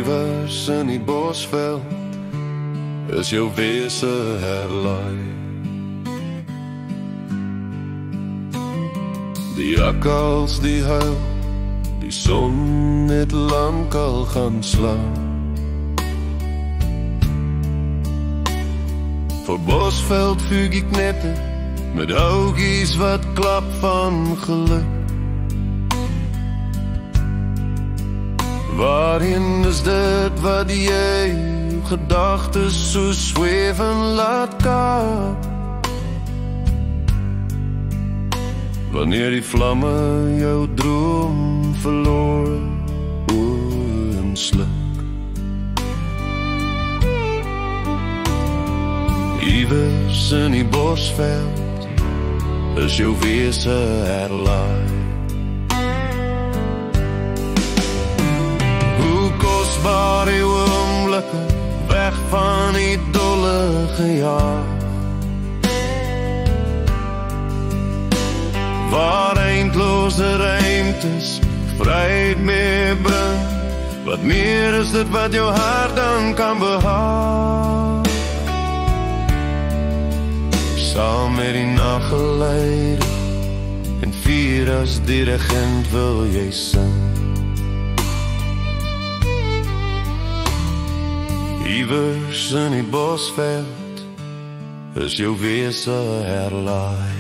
Iewers in die bosveld is jou wese herlaai. Die jakkals die huil, die son het lang al gaan slaan. Voor bosveld vuur ek nette, met oogies wat klap van geluk. Waarheen is dit wat jy gedagtes so zweven laat kaap? Wanneer die vlamme jou droom verloor en sluk. Iewers in die bosveld is jou wese herlaai. Kostbaar die oomblikke weg van die dolle gejaag. Waar eindloze ruimtes vryheid meebring. Wat meer is dit wat jou hart dan kan behaag. Saam met die nachtgeleide en vier as dirigent wil jy sing. Iewers in die bosveld is jou wese herlaai.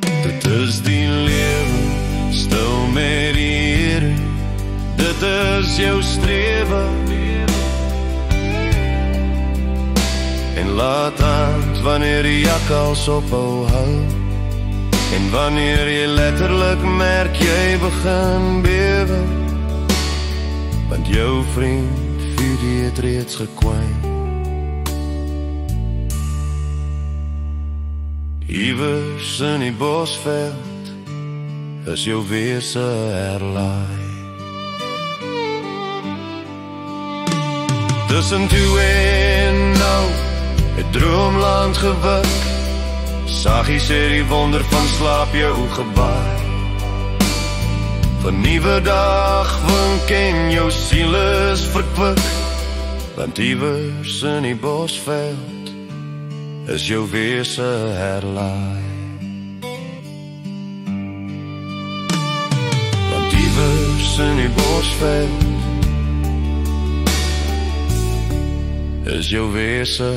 Dit is die lewe, stil met die Here, dit is jou strewe. En laat aan wanneer die jakkals ophou huil, en wanneer jy letterlik merk jy begin bewe. Want jou vriend vir die het reeds gekwyn. Iewers in die bosveld is jou wese herlaai. Tussen toe en nou het droomland gewik. Saggies het die wonder van slaap jou gebaai. Van nuwe dag wink en jou siel is verkwik. Want iewers in die bosveld is jou wese herlaai. Want iewers in die bosveld is jou wese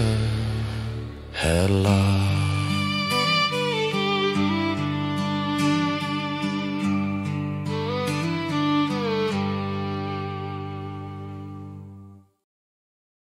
herlaai.